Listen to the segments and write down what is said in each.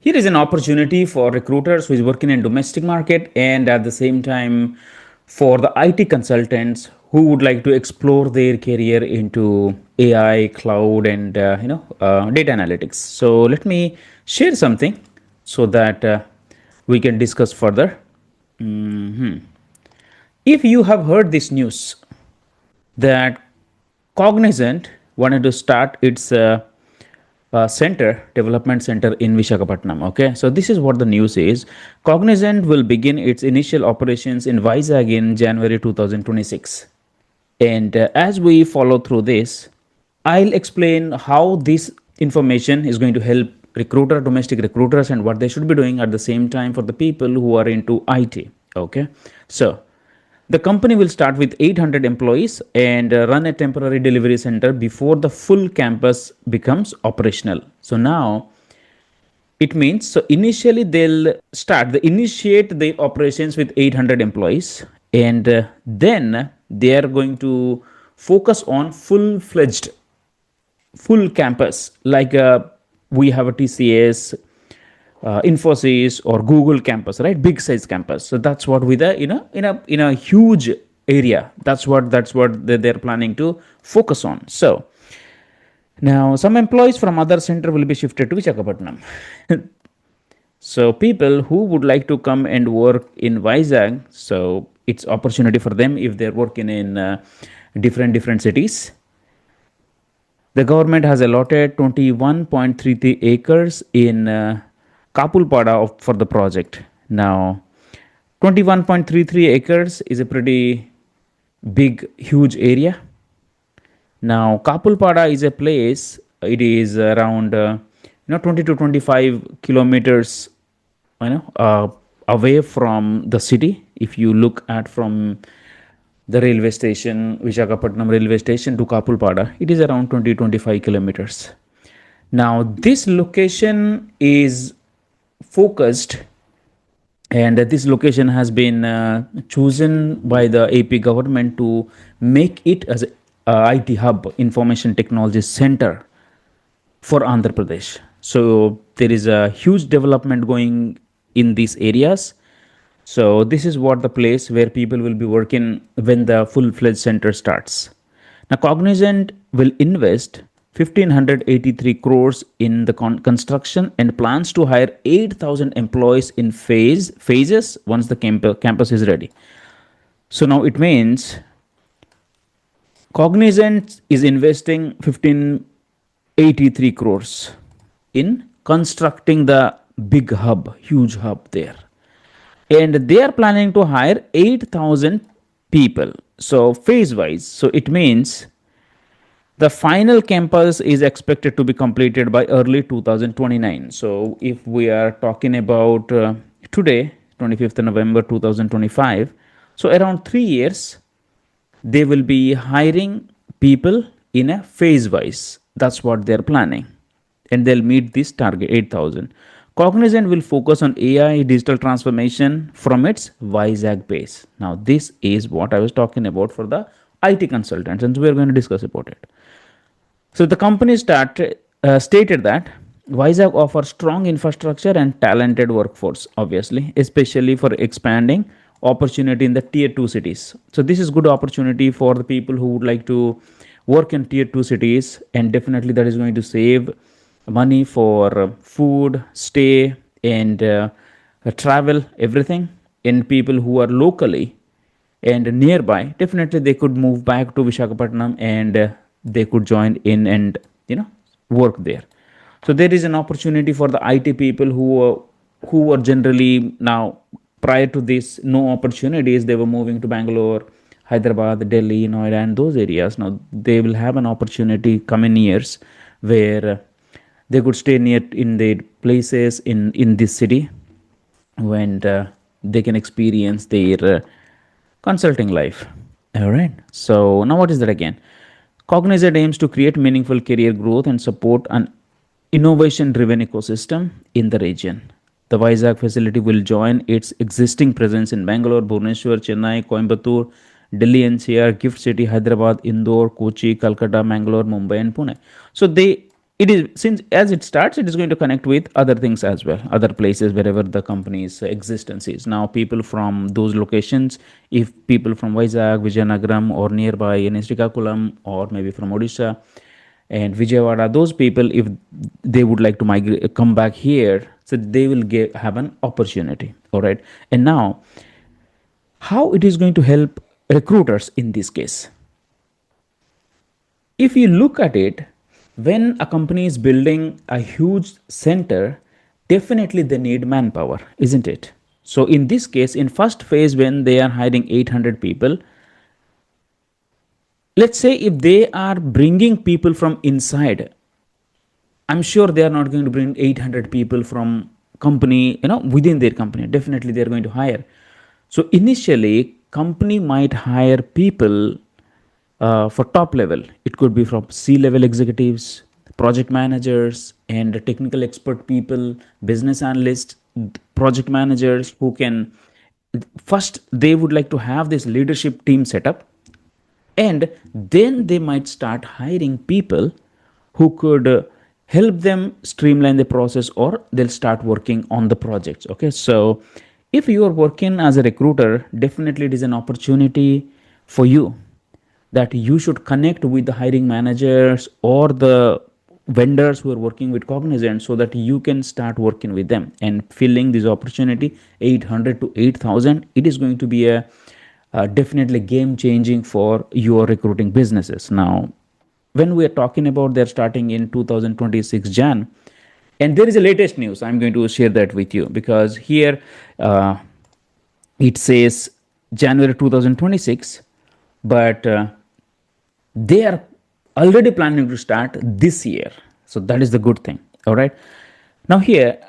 Here is an opportunity for recruiters who is working in domestic market, and at the same time for the IT consultants who would like to explore their career into AI, cloud, and data analytics. So let me share something so that we can discuss further. If you have heard this news that Cognizant wanted to start its development center in Visakhapatnam. Okay, so this is what the news is. Cognizant will begin its initial operations in Vizag in January 2026. And as we follow through this, I'll explain how this information is going to help domestic recruiters, and what they should be doing at the same time for the people who are into IT. Okay, so the company will start with 800 employees and run a temporary delivery center before the full campus becomes operational. So now it means, so initially they initiate the operations with 800 employees, and then they are going to focus on full campus, like we have a TCS, Infosys or Google campus, right? Big size campus. So that's what with a in a huge area. That's what they're planning to focus on. So now some employees from other center will be shifted to Visakhapatnam. So people who would like to come and work in Vizag, so it's opportunity for them if they're working in different cities. The government has allotted 21.33 acres in 𝗟𝗶𝘀𝘀𝘀 for the project. Now, 21.33 acres is a pretty big, huge area. Now, 𝗟𝗶𝘀𝘀𝘀 is a place. It is around 20 to 25 kilometers, away from the city. If you look at from the railway station, Visakhapatnam railway station to 𝗟𝗶𝘀𝘀𝘀, it is around 20-25 kilometers. Now, this location is focused, and this location has been chosen by the AP government to make it as a IT hub, information technology center for Andhra Pradesh. So there is a huge development going in these areas. So this is what the place where people will be working when the full-fledged center starts. Now, Cognizant will invest 1,583 crores in the construction and plans to hire 8,000 employees in phases once the campus is ready. So now it means Cognizant is investing 1,583 crores in constructing the big hub, huge hub there. And they are planning to hire 8,000 people. So phase wise. So it means the final campus is expected to be completed by early 2029. So if we are talking about today, 25th November 2025, so around 3 years, they will be hiring people in a phase wise. That's what they're planning. And they'll meet this target, 8,000. Cognizant will focus on AI digital transformation from its Vizag base. Now, this is what I was talking about for the IT consultants, and we're going to discuss about it. So the company stated that Vizag offers strong infrastructure and talented workforce, obviously, especially for expanding opportunity in the tier 2 cities. So this is good opportunity for the people who would like to work in tier 2 cities, and definitely that is going to save money for food, stay, and travel, everything. And people who are locally and nearby, definitely they could move back to Visakhapatnam, and they could join in and work there. So there is an opportunity for the IT people who were generally, now prior to this, no opportunities. They were moving to Bangalore, Hyderabad, Delhi, Noida, and those areas. Now they will have an opportunity coming years where they could stay near in the places in this city, when they can experience their consulting life. All right. So now what is that again? Cognizant aims to create meaningful career growth and support an innovation-driven ecosystem in the region. The Vizag facility will join its existing presence in Bangalore, Bhubaneswar, Chennai, Coimbatore, Delhi NCR, Gift City, Hyderabad, Indore, Kochi, Calcutta, Mangalore, Mumbai, and Pune. So they it is, since as it starts, it is going to connect with other things as well, other places wherever the company's existence is. Now people from those locations, if people from Vizag, Vijayanagaram, or nearby in Srikakulam, or maybe from Odisha and Vijayawada, those people, if they would like to migrate, come back here, so they will have an opportunity. All right. And now how it is going to help recruiters in this case? If you look at it, when a company is building a huge center, definitely they need manpower, isn't it? So in this case, in first phase, when they are hiring 800 people, let's say if they are bringing people from inside, I'm sure they are not going to bring 800 people from company, within their company. Definitely they are going to hire. So initially, company might hire people for top level. It could be from C-level executives, project managers, and technical expert people, business analysts, project managers who can, first they would like to have this leadership team set up, and then they might start hiring people who could help them streamline the process, or they'll start working on the projects. Okay, so if you are working as a recruiter, definitely it is an opportunity for you that you should connect with the hiring managers or the vendors who are working with Cognizant, so that you can start working with them and filling this opportunity. 800 to 8,000, it is going to be a definitely game changing for your recruiting businesses. Now when we are talking about they're starting in 2026 Jan, and there is a latest news, I'm going to share that with you, because here it says January 2026, but they are already planning to start this year. So that is the good thing. All right. Now here,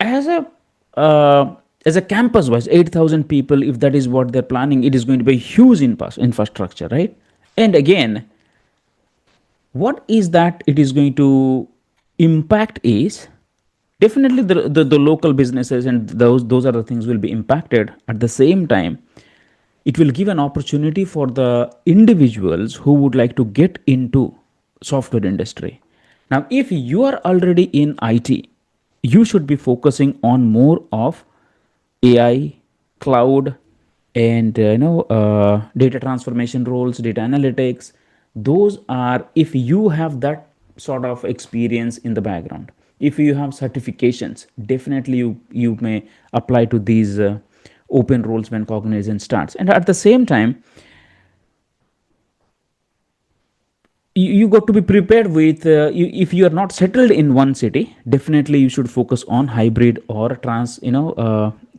as a campus wise, 8,000 people, if that is what they're planning, it is going to be a huge infrastructure, right? And again, what is that it is going to impact is definitely the local businesses, and those are the things will be impacted. At the same time, it will give an opportunity for the individuals who would like to get into software industry. Now if you are already in IT, you should be focusing on more of AI, cloud, and data transformation roles, data analytics. Those are, if you have that sort of experience in the background, if you have certifications, definitely you may apply to these open roles when Cognizant starts. And at the same time, you got to be prepared with if you are not settled in one city, definitely you should focus on hybrid or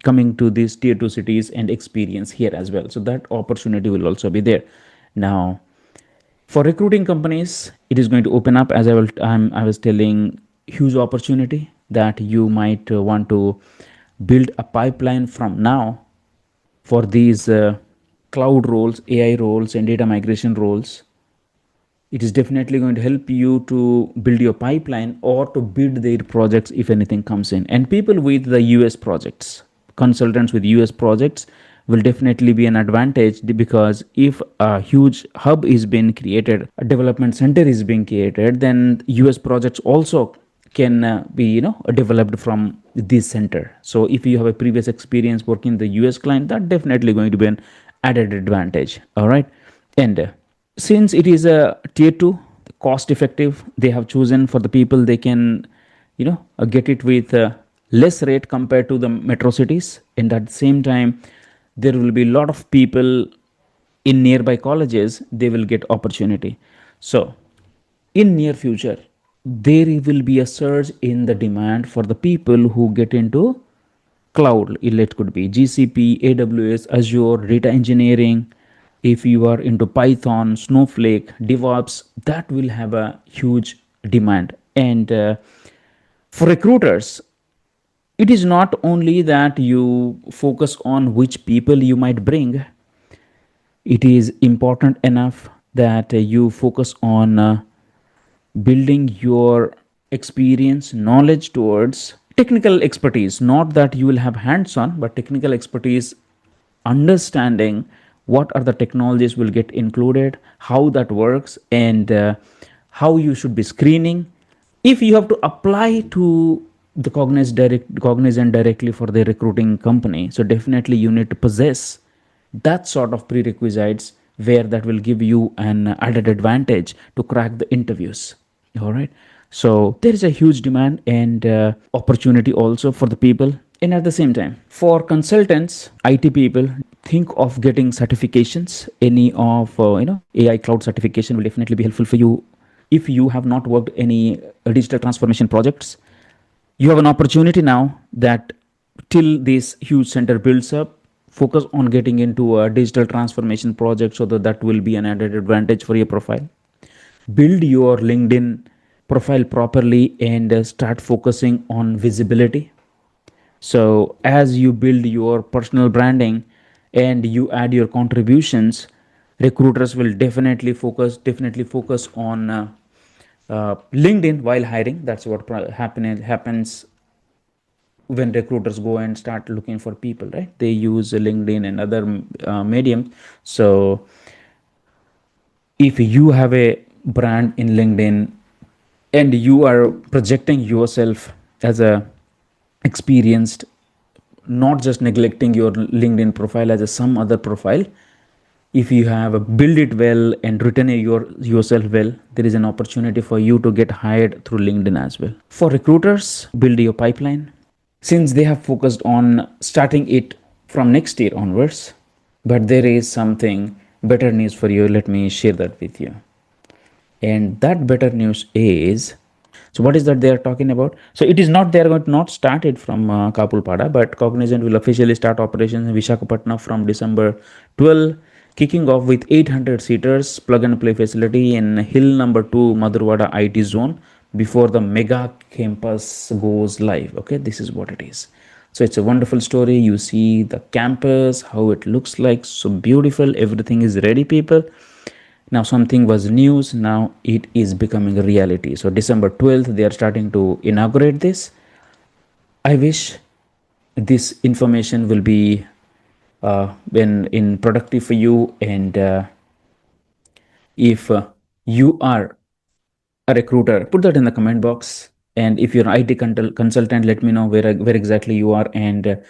coming to these tier 2 cities and experience here as well. So that opportunity will also be there. Now for recruiting companies, it is going to open up, as I was telling, huge opportunity that you might want to build a pipeline from now for these cloud roles, AI roles, and data migration roles. It is definitely going to help you to build your pipeline or to build their projects if anything comes in. And people with the US projects, consultants with US projects, will definitely be an advantage, because if a huge hub is being created, a development center is being created, then US projects also can be developed from this center. So if you have a previous experience working the US client, that definitely going to be an added advantage. All right. And since it is a tier 2, cost effective, they have chosen for the people they can get it with less rate compared to the metro cities. And at the same time, there will be a lot of people in nearby colleges, they will get opportunity. So in near future, there will be a surge in the demand for the people who get into cloud. It could be GCP, AWS, Azure, data engineering. If you are into Python, Snowflake, DevOps, that will have a huge demand. And for recruiters, it is not only that you focus on which people you might bring. It is important enough that you focus on building your experience, knowledge towards technical expertise. Not that you will have hands-on, but technical expertise, understanding what are the technologies will get included, how that works, and how you should be screening. If you have to apply to the Cognizant directly for the recruiting company, so definitely you need to possess that sort of prerequisites where that will give you an added advantage to crack the interviews. All right. So there is a huge demand and opportunity also for the people. And at the same time, for consultants, IT people, think of getting certifications. Any of AI cloud certification will definitely be helpful for you. If you have not worked any digital transformation projects, you have an opportunity now that till this huge center builds up, focus on getting into a digital transformation project so that that will be an added advantage for your profile. Build your LinkedIn profile properly and start focusing on visibility. So as you build your personal branding and you add your contributions, recruiters will definitely focus on LinkedIn while hiring. That's what happens when recruiters go and start looking for people, right? They use LinkedIn and other mediums. So if you have a brand in LinkedIn and you are projecting yourself as a experienced, not just neglecting your LinkedIn profile as a some other profile, if you have build it well and written yourself well, there is an opportunity for you to get hired through LinkedIn as well. For recruiters, build your pipeline. Since they have focused on starting it from next year onwards, but there is something better news for you. Let me share that with you. And that better news is, so what is that they are talking about? So it is not, they are going to not start it from Kapulpada, but Cognizant will officially start operations in Visakhapatnam from December 12, kicking off with 800 seaters plug and play facility in Hill number 2 Madhurwada IT zone before the mega campus goes live. Okay, this is what it is. So it's a wonderful story. You see the campus, how it looks like, so beautiful. Everything is ready, people. Now something was news, now it is becoming a reality. So December 12th they are starting to inaugurate this. I wish this information will be in productive for you, and if you are a recruiter, put that in the comment box. And if you're an IT consultant, let me know where exactly you are, and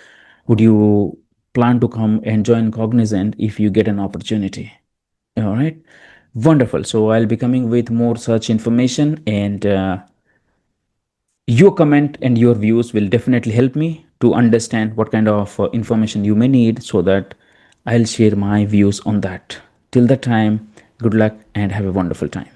would you plan to come and join Cognizant if you get an opportunity. All right, wonderful. So I'll be coming with more such information, and your comment and your views will definitely help me to understand what kind of information you may need, so that I'll share my views on that. Till that time, good luck and have a wonderful time.